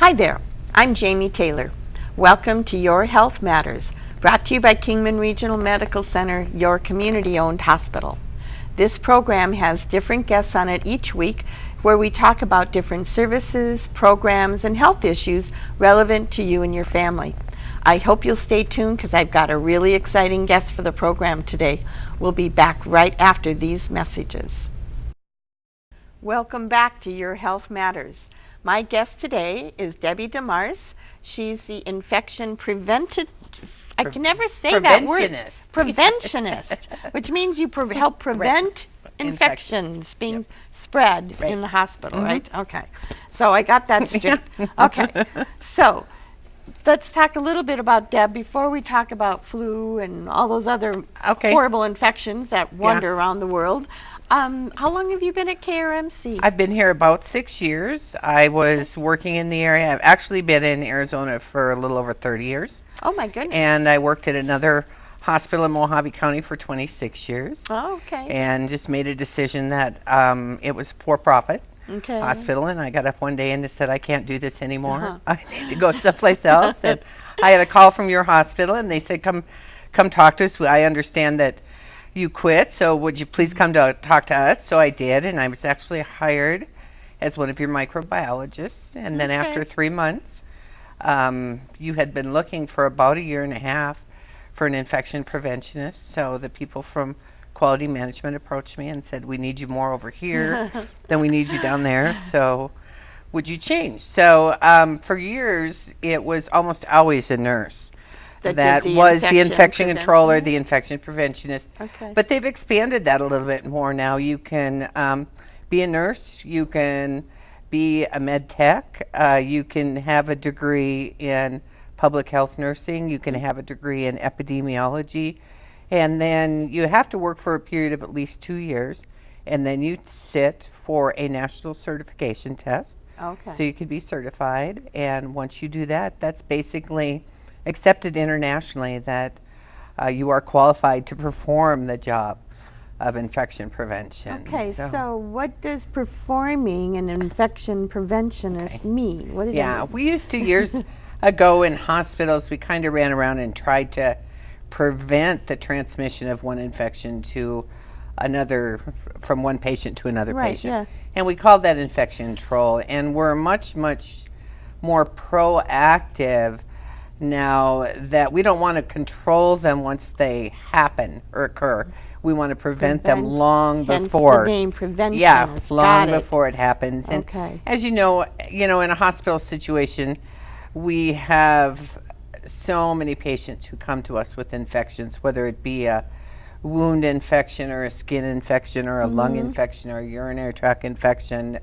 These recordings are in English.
Hi there, I'm Jamie Taylor. Welcome to Your Health Matters, brought to you by Kingman Regional Medical Center, your community-owned hospital. This program has different guests on it each week where we talk about different services, programs, and health issues relevant to you and your family. I hope you'll stay tuned because I've got a really exciting guest for the program today. We'll be back right after these messages. Welcome back to Your Health Matters. My guest today is Debbie DeMarce. She's the infection I can never say that word. Preventionist, which means you help prevent infections being spread in the hospital, right? Okay. So I got that straight. Okay. So let's talk a little bit about Deb before we talk about flu and all those other horrible infections that wander around the world. How long have you been at KRMC? I've been here about 6 years. I was working in the area. I've actually been in Arizona for a little over 30 years. Oh my goodness. And I worked at another hospital in Mojave County for 26 years. Oh, okay. And just made a decision that it was for-profit hospital. And I got up one day and just said, I can't do this anymore. I need to go someplace else. And I had a call from your hospital and they said, come talk to us. I understand that you quit, so would you please come to talk to us? So I did, and I was actually hired as one of your microbiologists. And then after 3 months, you had been looking for about 1.5 years for an infection preventionist. So the people from quality management approached me and said, we need you more over here than we need you down there. So would you change? So for years, it was almost always a nurse that was the infection controller, the infection preventionist. But they've expanded that a little bit more now. You can be a nurse, you can be a med tech, you can have a degree in public health nursing, you can have a degree in epidemiology, and then you have to work for a period of at least 2 years, and then you sit for a national certification test. So you can be certified, and once you do that, that's basically accepted internationally that you are qualified to perform the job of infection prevention. So what does performing an infection preventionist mean? What does that mean? We used to years ago in hospitals, we kind of ran around and tried to prevent the transmission of one infection to another, from one patient to another patient. And we called that infection control, and we're much, much more proactive now that we don't want to control them once they happen or occur. We want to prevent them long before. Hence the name preventionist. Long before it happens. And as you know, in a hospital situation, we have so many patients who come to us with infections, whether it be a wound infection or a skin infection or a lung infection or a urinary tract infection.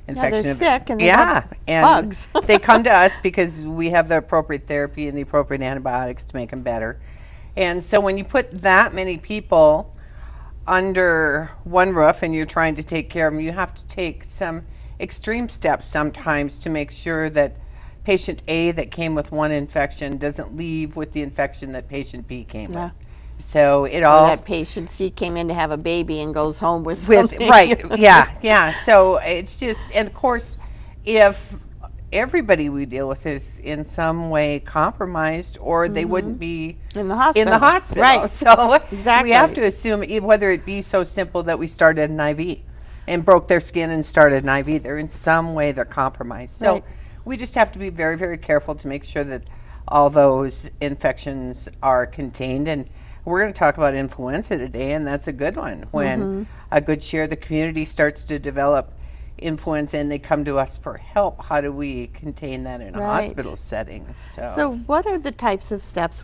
They're sick and they have bugs. They come to us because we have the appropriate therapy and the appropriate antibiotics to make them better. And so when you put that many people under one roof and you're trying to take care of them, you have to take some extreme steps sometimes to make sure that patient A that came with one infection doesn't leave with the infection that patient B came with. So it all that patient C came in to have a baby and goes home with something. So it's just, and of course, if everybody we deal with is in some way compromised, or they wouldn't be in the hospital. Right. So we have to assume, whether it be so simple that we started an IV and broke their skin and started an IV, they're in some way they're compromised. So we just have to be very, very careful to make sure that all those infections are contained. And we're going to talk about influenza today, and that's a good one. When a good share of the community starts to develop influenza and they come to us for help, how do we contain that in a hospital setting? So what are the types of steps?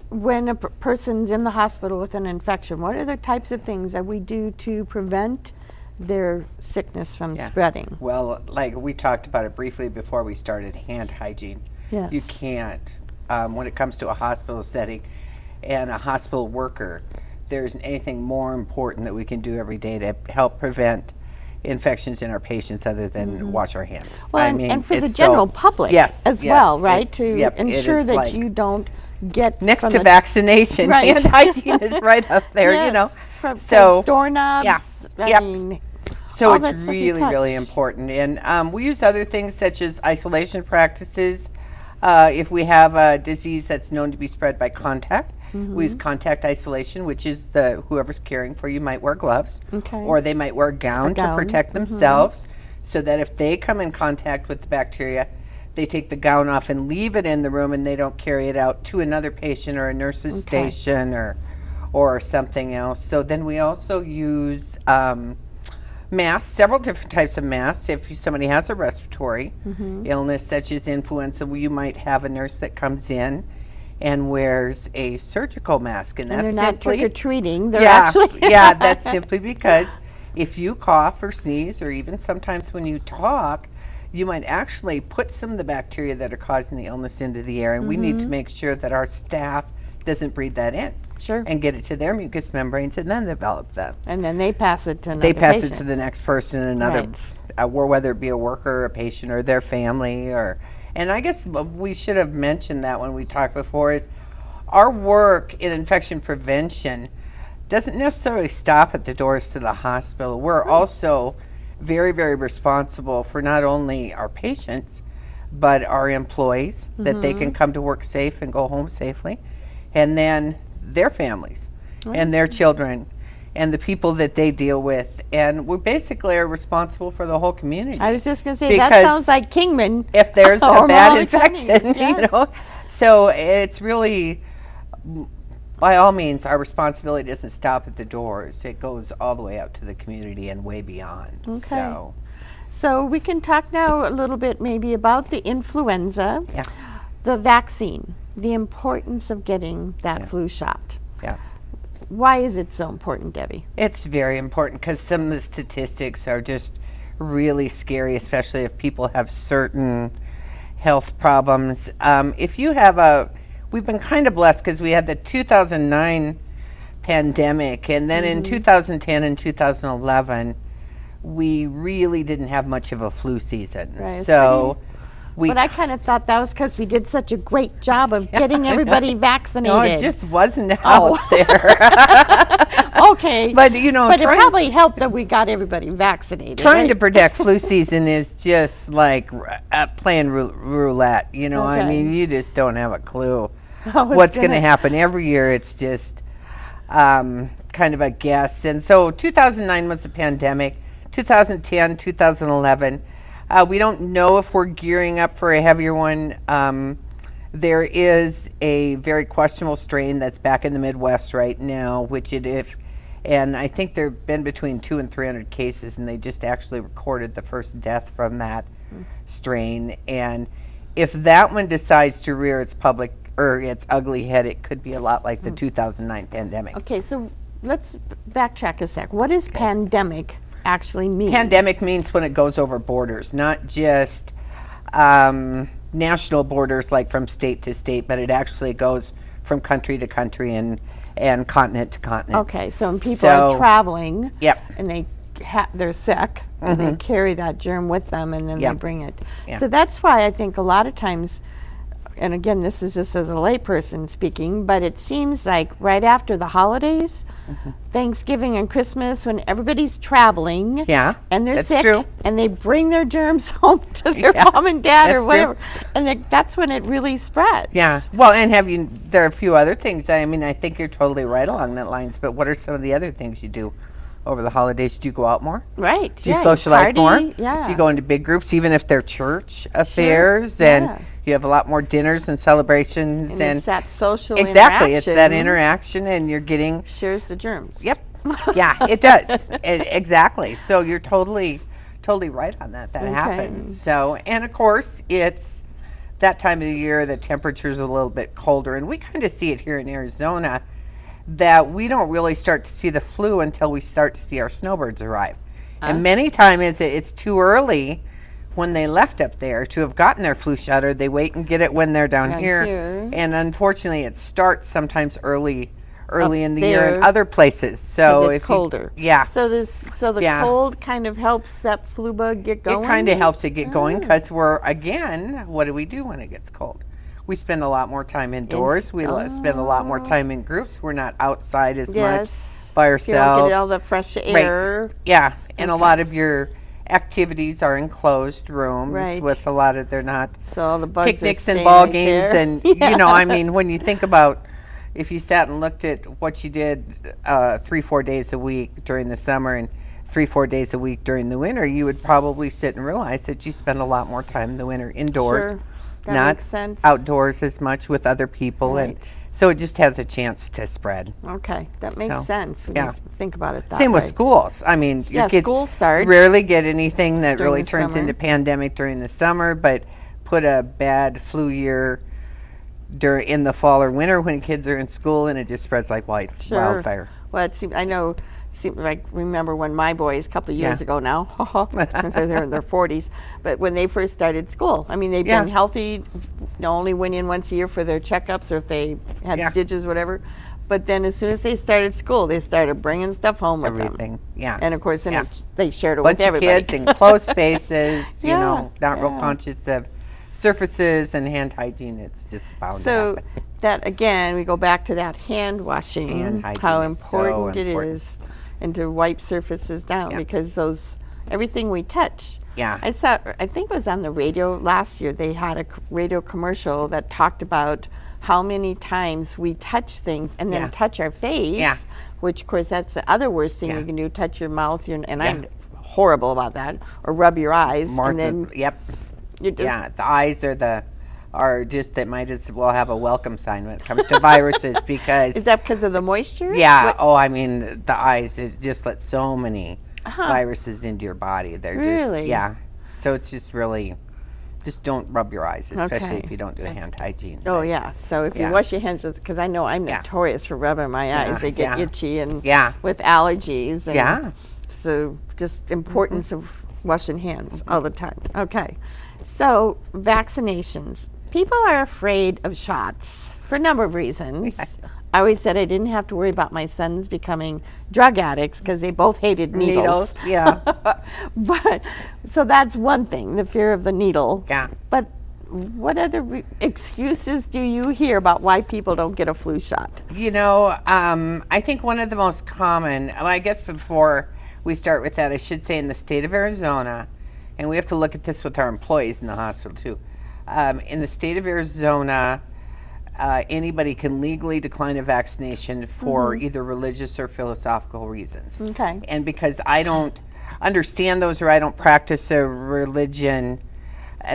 When a person's in the hospital with an infection, what are the types of things that we do to prevent their sickness from spreading? Well, like we talked about it briefly before we started, hand hygiene. You can't, when it comes to a hospital setting, and a hospital worker, there isn't anything more important that we can do every day to help prevent infections in our patients other than wash our hands. Well, and for the general public as well, right? To ensure that you don't get next to vaccination, hand hygiene is right up there, From doorknobs. So all that it's stuff you really touch. important. And we use other things such as isolation practices. If we have a disease that's known to be spread by contact, we use contact isolation, which is whoever's caring for you might wear gloves, Okay. or they might wear a gown to protect themselves, so that if they come in contact with the bacteria, they take the gown off and leave it in the room, and they don't carry it out to another patient or a nurse's station or something else. So then we also use masks, several different types of masks. If somebody has a respiratory illness such as influenza, you might have a nurse that comes in and wears a surgical mask, and And that's they're not simply trick-or-treating. They're yeah, actually yeah, that's simply because if you cough or sneeze, or even sometimes when you talk, you might actually put some of the bacteria that are causing the illness into the air, and we need to make sure that our staff doesn't breathe that in. Sure. And get it to their mucous membranes, and then develop them. And then they pass it to another They pass patient. it to the next person, another, or whether it be a worker, a patient, or their family, or. And I guess we should have mentioned that when we talked before, is our work in infection prevention doesn't necessarily stop at the doors to the hospital. We're also very, very responsible for not only our patients, but our employees, that they can come to work safe and go home safely, and then their families and their children and the people that they deal with. And we basically are responsible for the whole community. I was just going to say, that Because sounds like Kingman. if there's a or bad Mohawk infection, County. you Yes. know. So it's really, by all means, our responsibility doesn't stop at the doors. It goes all the way out to the community and way beyond. Okay. So we can talk now a little bit maybe about the influenza, Yeah. the vaccine, the importance of getting that flu shot. Yeah. Why is it so important, Debbie? It's very important because some of the statistics are just really scary, especially if people have certain health problems. If you have we've been kind of blessed because we had the 2009 pandemic, and then in 2010 and 2011, we really didn't have much of a flu season. Right, So we But I kind of thought that was because we did such a great job of getting everybody vaccinated. no, it just wasn't out there. Okay. But you know, But it trying- probably helped that we got everybody vaccinated. Trying to right? predict flu season is just like playing roulette. You know, I Okay. mean, you just don't have a clue How it's what's going to gonna- happen. Every year it's just kind of a guess. And so 2009 was the pandemic, 2010, 2011. We don't know if we're gearing up for a heavier one. There is a very questionable strain that's back in the Midwest right now, and I think there have been between 200 and 300 cases, and they just actually recorded the first death from that strain. And if that one decides to rear its ugly head, it could be a lot like the 2009 pandemic. Okay, so let's backtrack a sec. What does pandemic actually mean? Pandemic means when it goes over borders, not just national borders like from state to state, but it actually goes from country to country and continent to continent. Okay, so when people are So- traveling Yep. and they're sick, and they carry that germ with them, and then they Yep. bring it. Yeah. So that's why I think a lot of times, and again, this is just as a layperson speaking, but it seems like right after the holidays, Thanksgiving and Christmas, when everybody's traveling, Yeah, and they're that's sick, true. and they bring their germs home to their Yeah, mom and dad that's or true. whatever, and that's when it really spreads. Yeah. Well, and there are a few other things. I mean, I think you're totally right along that lines, but what are some of the other things you do over the holidays? Do you go out more? Right. Do you yeah, socialize more? party, Yeah. You go into big groups, even if they're church affairs, and yeah. you have a lot more dinners and celebrations. and it's that social exactly, it's that interaction interaction, and you're getting. shares the germs. Yep. Yeah, it does. Exactly. So you're totally right on that. That happens. So, and of course, it's that time of the year, the temperature's a little bit colder, and we kind of see it here in Arizona, that we don't really start to see the flu until we start to see our snowbirds arrive. And many times it's too early when they left up there to have gotten their flu shot, or they wait and get it when they're down here. And unfortunately, it starts sometimes early in the year in there. other places. So It's colder. Yeah. So the Yeah. cold kind of helps that flu bug get going. It kind of helps it get going because what do we do when it gets cold? We spend a lot more time indoors. We spend a lot more time in groups. We're not outside as much by You don't ourselves. get all the fresh air. Yeah, And a lot of your activities are in closed rooms Right. with a lot of, they're not So all the bugs picnics are and staying ball right games. there. And, you know, I mean, when you think about if you sat and looked at what you did 3-4 days a week during the summer and 3-4 days a week during the winter, you would probably sit and realize that you spend a lot more time in the winter indoors, Sure. That not makes sense. outdoors as much with other people. And Right. so it just has a chance to spread. Okay, that makes So, sense when yeah. you think about it that Same with way. schools. I mean, Yeah, your kids school starts rarely get anything that during really the turns summer. into pandemic during the summer, but put a bad flu year in the fall or winter when kids are in school, and it just spreads like wildfire. Well, it seemed, I know, seemed like, remember when my boys, a couple of years Yeah. ago now, they're in their 40s, but when they first started school, I mean, they've Yeah. been healthy, only went in once a year for their checkups or if they had Yeah. stitches, whatever. But then as soon as they started school, they started bringing stuff home with Everything, them. yeah. And of course, then Yeah. they shared it Bunch with of everybody. kids in closed spaces, you Yeah, know, not real yeah. conscious of surfaces and hand hygiene. It's just bound to So happen. that, again, we go back to that hand washing, Hand hygiene how is so important it important. is, and to wipe surfaces down Yeah. because everything we touch. Yeah. I think it was on the radio last year, they had a radio commercial that talked about how many times we touch things and then Yeah. touch our face, Yeah. which of course that's the other worst thing Yeah. you can do, touch your mouth, and Yeah. I'm horrible about that, or rub your eyes, and then Yep. you're just Yeah, the eyes are just that might as well have a welcome sign when it comes to viruses because is that because of the moisture? yeah, What- oh, I mean the eyes is just let so many viruses into your body. They're just Really? yeah. So it's just really just don't rub your eyes, especially Okay. if you don't do hand hygiene. Oh yeah. So if you Yeah. wash your hands, because I know I'm Yeah. notorious for rubbing my Yeah, eyes. They get yeah. itchy and Yeah. with allergies. And Yeah. So just importance of washing hands all the time. Okay. So vaccinations. People are afraid of shots for a number of reasons. I always said I didn't have to worry about my sons becoming drug addicts because they both hated needles. Yeah. But so that's one thing, the fear of the needle. Yeah. But what other excuses do you hear about why people don't get a flu shot? You know, I think one of the most common, well, I guess before we start with that, I should say in the state of Arizona, and we have to look at this with our employees in the hospital too. In the state of Arizona, anybody can legally decline a vaccination for either religious or philosophical reasons. Okay. And because I don't understand those or I don't practice a religion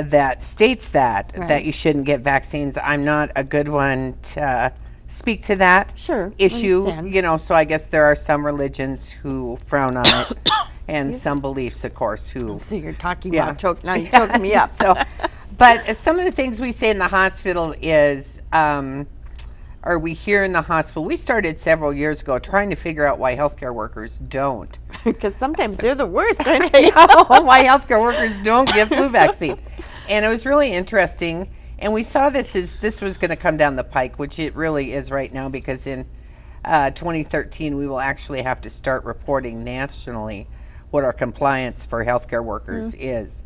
that states that Right. you shouldn't get vaccines, I'm not a good one to speak to that Sure, issue. understand. You know, so I guess there are some religions who frown on it, and some beliefs, of course, who. So you're talking Yeah. about now you're choking me up. So, but some of the things we say in the hospital is, or we hear in the hospital, we started several years ago trying to figure out why healthcare workers don't. Because sometimes they're the worst, aren't they? Why healthcare workers don't get flu vaccine. And it was really interesting. And we saw this was going to come down the pike, which it really is right now, because in 2013 we will actually have to start reporting nationally what our compliance for healthcare workers is.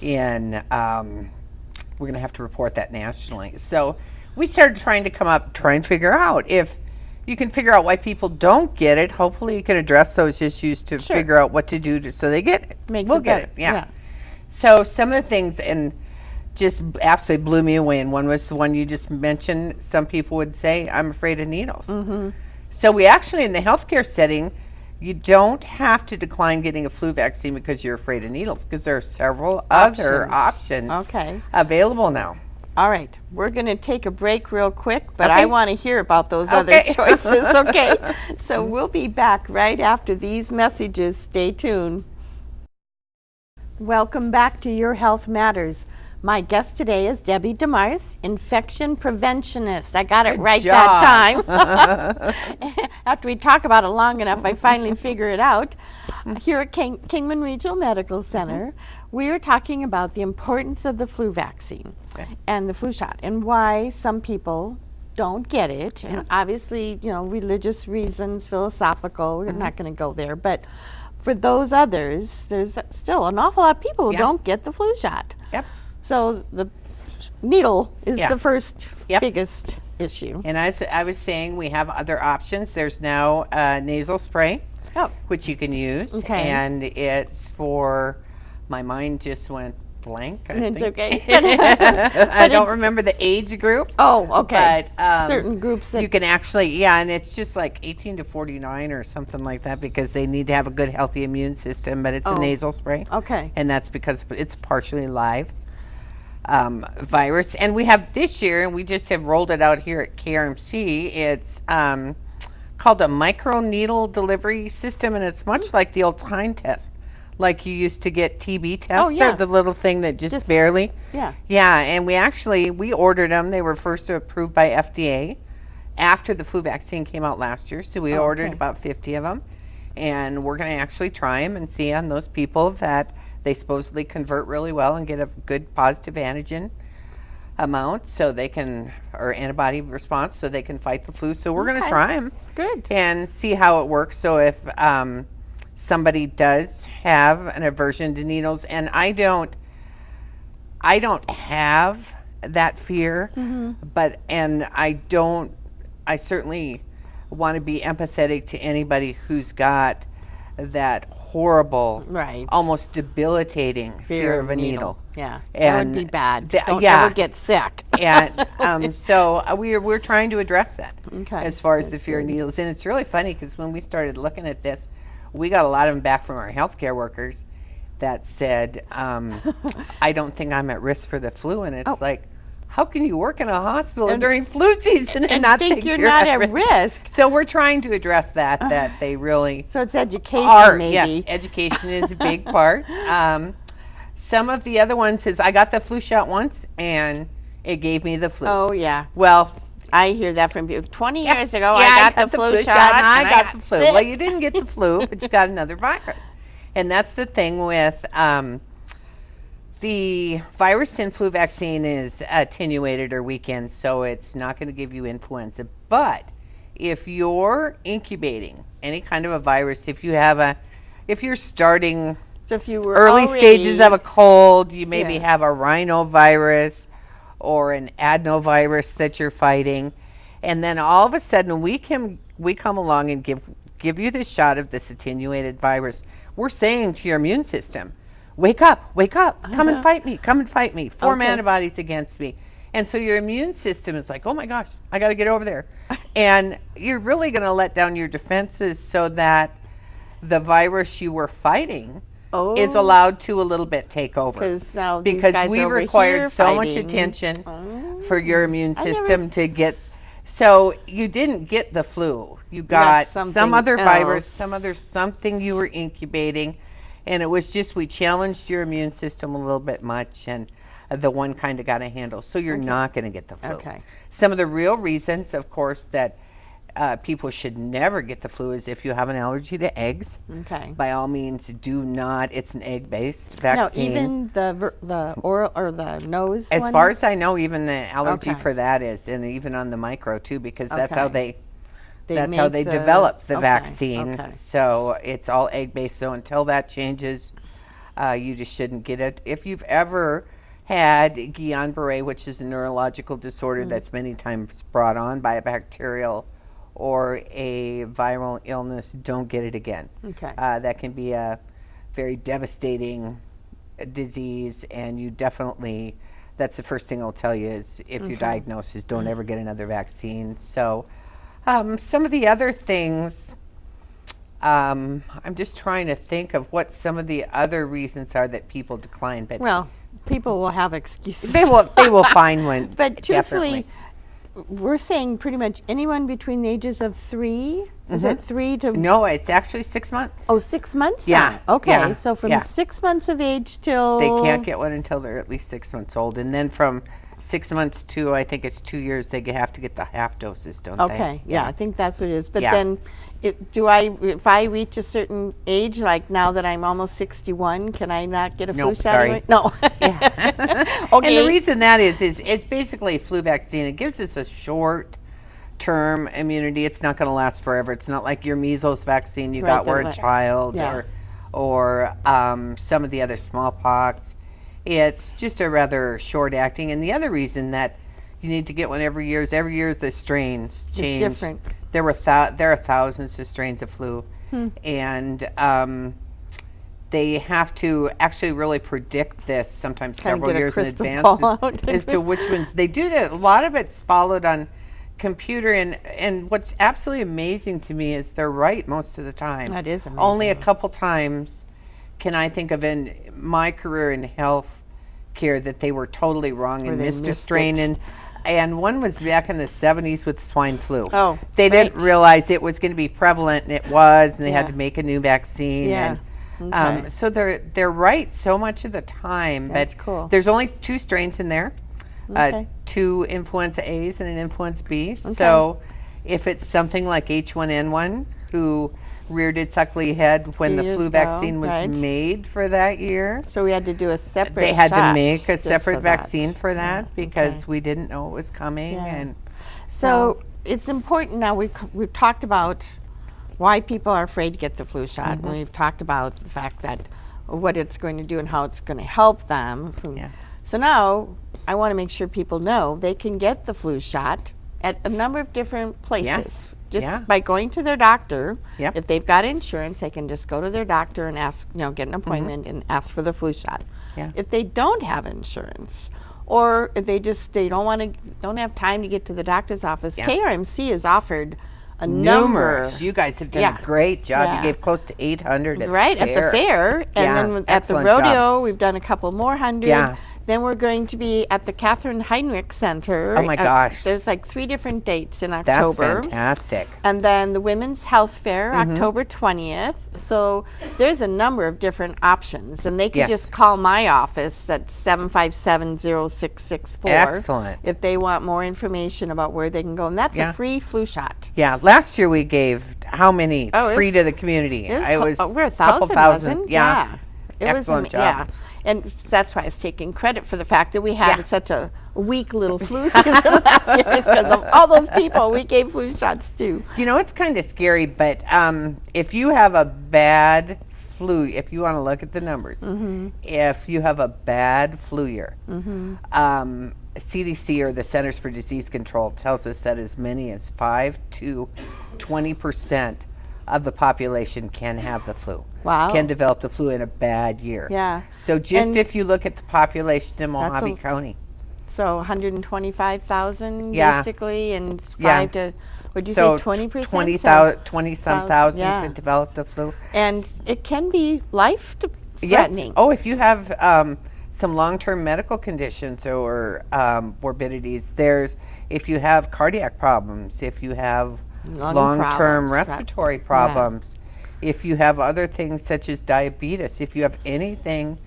We're going to have to report that nationally. So we started trying to figure out if you can figure out why people don't get it. Hopefully you can address those issues to Sure. figure out what to do so they get it. Makes we'll it get better. it. Yeah. Yeah. So some of the things and just absolutely blew me away. And one was the one you just mentioned. Some people would say, I'm afraid of needles. Mm-hmm. So we actually, in the healthcare setting, you don't have to decline getting a flu vaccine because you're afraid of needles, because there are several other options Okay. available now. All right. We're going to take a break real quick, but Okay. I want to hear about those other Okay. choices, okay? So we'll be back right after these messages. Stay tuned. Welcome back to Your Health Matters. My guest today is Debbie DeMarce, infection preventionist. I got it right that time. After we talk about it long enough, I finally figure it out. Here at Kingman Regional Medical Center, we are talking about the importance of the flu vaccine and the flu shot, and why some people don't get it. And obviously, religious reasons, philosophical, we're not going to go there. But for those others, there's still an awful lot of people who don't get the flu shot. Yep. So the needle is Yeah. the first Yep. biggest issue. And as I was saying, we have other options. There's now nasal spray. which you can use. Okay. And it's for, my mind just went blank. It's okay. I don't remember the age group. Oh, okay. But certain groups that you can actually, and it's just like 18 to 49 or something like that, because they need to have a good, healthy immune system. But it's a nasal spray. Okay. And that's because it's partially live virus. And we have this year, and we just have rolled it out here at KRMC. It's called a microneedle delivery system, and it's much like the old time test. Like you used to get TB tests. Oh, yeah. They're the little thing that just barely. Yeah. Yeah, and we ordered them. They were first approved by FDA after the flu vaccine came out last year. So we ordered about 50 of them. And we're going to actually try them and see on those people that they supposedly convert really well and get a good positive antigen amount so they can, or antibody response, so they can fight the flu. So we're going to try them. Good. And see how it works. So if somebody does have an aversion to needles, and I don't have that fear, but I certainly want to be empathetic to anybody who's got that horrible, almost debilitating fear of a needle. Yeah, and that would be bad. Don't yeah. ever get sick. And so we're trying to address that as far as the fear of good. needles. And it's really funny because when we started looking at this, we got a lot of them back from our healthcare workers that said, I don't think I'm at risk for the flu. And it's like, how can you work in a hospital during flu season and not think you're not at risk? So we're trying to address that they really So it's education, are. maybe. Yes, education is a big part. Some of the other ones is I got the flu shot once and it gave me the flu. Oh, yeah. Well, I hear that from people. 20 years ago, yeah, I got the flu shot and I got the flu. sick. Well, you didn't get the flu, but you got another virus. And that's the thing with the virus in flu vaccine is attenuated or weakened, so it's not going to give you influenza. But if you're incubating any kind of a virus, if you're starting So if you were early stages of a cold, you maybe have a rhinovirus or an adenovirus that you're fighting, and then all of a sudden we come along and give you this shot of this attenuated virus. We're saying to your immune system, wake up, come and fight me, form antibodies against me. And so your immune system is like, oh my gosh, I got to get over there. And you're really going to let down your defenses so that the virus you were fighting is allowed to a little bit take over. Because we required so much attention for your immune system to get. So you didn't get the flu. You got some other virus, some other something you were incubating. And it was just, we challenged your immune system a little bit much, and the one kind of got a handle. So you're not going to get the flu. Some of the real reasons, of course, that people should never get the flu is if you have an allergy to eggs. By all means, do not. It's an egg-based vaccine. No, even the oral or the nose As far as I know, even the allergy for that is, and even on the micro too, because that's how they develop the vaccine. So it's all egg-based. So until that changes, you just shouldn't get it. If you've ever had Guillain-Barré, which is a neurological disorder that's many times brought on by a bacterial or a viral illness, don't get it again. That can be a very devastating disease, and you definitely, that's the first thing I'll tell you is if your diagnosis is don't ever get another vaccine. So some of the other things, I'm just trying to think of what some of the other reasons are that people decline. But well, people will have excuses. They will find one. But truthfully, we're saying pretty much anyone between the ages of 3. Is it 3 to? No, it's actually 6 months. Oh, 6 months? Yeah. Now? Okay, Yeah. so from 6 months of age till. They can't get one until they're at least 6 months old, and then from 6 months to, I think it's 2 years, they have to get the half doses, don't they? Okay, yeah, I think that's what it is. But then, if I reach a certain age, like now that I'm almost 61, can I not get a flu shot? Sorry. Anyway? No. And the reason that is it's basically a flu vaccine. It gives us a short-term immunity. It's not going to last forever. It's not like your measles vaccine you got were a child or some of the other smallpox. It's just a rather short acting. And the other reason that you need to get one every year is the strains change. It's different. There are thousands of strains of flu, And they have to actually really predict this sometimes Kind of several get a years in crystal advance ball out. as to which ones they do that. A lot of it's followed on computer, and what's absolutely amazing to me is they're right most of the time. That is amazing. Only a couple times can I think of in my career in health care that they were totally wrong Or and they missed a missed strain. it. And one was back in the 70s with swine flu. Oh, they didn't right. realize it was going to be prevalent, and it was, and they had Yeah. to make a new vaccine. Yeah. And, Okay. so they're right so much of the time. That's but cool. there's only 2 strains in there, Okay. 2 influenza A's and an influenza B. So if it's something like H1N1, who reared its ugly head when the years flu ago, vaccine was right. made for that year, So we had to do a separate they had to shot make a just separate for that. vaccine for that Yeah, because okay. we didn't know it was coming. Yeah. And So it's important now. We've talked about why people are afraid to get the flu shot, and we've talked about the fact that what it's going to do and how it's going to help them. Yeah. So now I want to make sure people know they can get the flu shot at a number of different places. Yes. Just Yeah. by going to their doctor. Yep. If they've got insurance, they can just go to their doctor and ask, get an appointment and ask for the flu shot. Yeah. If they don't have insurance, or if they don't have time to get to the doctor's office, Yeah. KRMC has offered a numerous. number. You guys have done Yeah. a great job. Yeah. You gave close to 800 at Right, the at the fair, and Yeah, then at the excellent rodeo, job. we've done a couple more hundred. Yeah. Then we're going to be at the Catherine Heinrich Center. Oh my gosh. There's like 3 different dates in That's October. fantastic. And then the Women's Health Fair, Mm-hmm. October 20th. So there's a number of different options. And they can Yes. just call my office at 757-0664. Excellent. If they want more information about where they can go. And that's Yeah. a free flu shot. Yeah, last year we gave how many Oh, it free was- to the community? It was we're a couple thousand, thousand. Yeah. It Excellent was, job. Yeah. And that's why I was taking credit for the fact that we had Yeah. such a weak little flu season last year because of all those people we gave flu shots to. You know, it's kind of scary, but if you have a bad flu, if you want to look at the numbers, if you have a bad flu year, CDC, or the Centers for Disease Control, tells us that as many as 5 to 20% of the population can have the flu. Wow. Can develop the flu in a bad year. Yeah. So just And if you look at the population in That's Mojave a- County, So 125,000 Yeah. basically, and Yeah. 5 to, would you so say 20%? 20-some thousand yeah. could develop the flu. And it can be life Yes. threatening. Oh, if you have some long-term medical conditions or morbidities, if you have cardiac problems, if you have Lung long-term problems, respiratory problems, if you have other things such as diabetes, if you have anything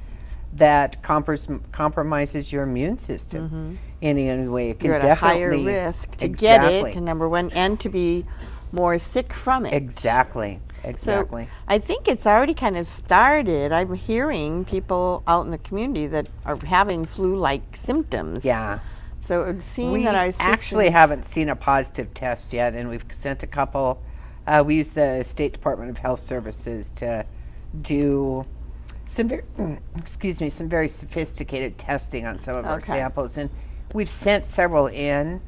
that compromises your immune system in any way, it can You're at a higher definitely risk to get Exactly. it, number one, and to be more sick from it. Exactly. So Exactly. I think it's already kind of started. I'm hearing people out in the community that are having flu-like symptoms. Yeah. So it would seem We that our actually systems- haven't seen a positive test yet, and we've sent a couple. We use the State Department of Health Services to do some some very sophisticated testing on some of our Okay. samples, and we've sent several in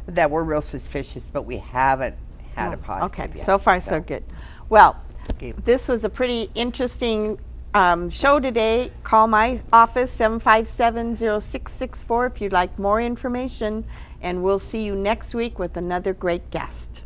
that were real suspicious, but we haven't had a positive Okay, yet. so far so good. Well, Okay. this was a pretty interesting show today. Call my office, 757-0664, if you'd like more information, and we'll see you next week with another great guest.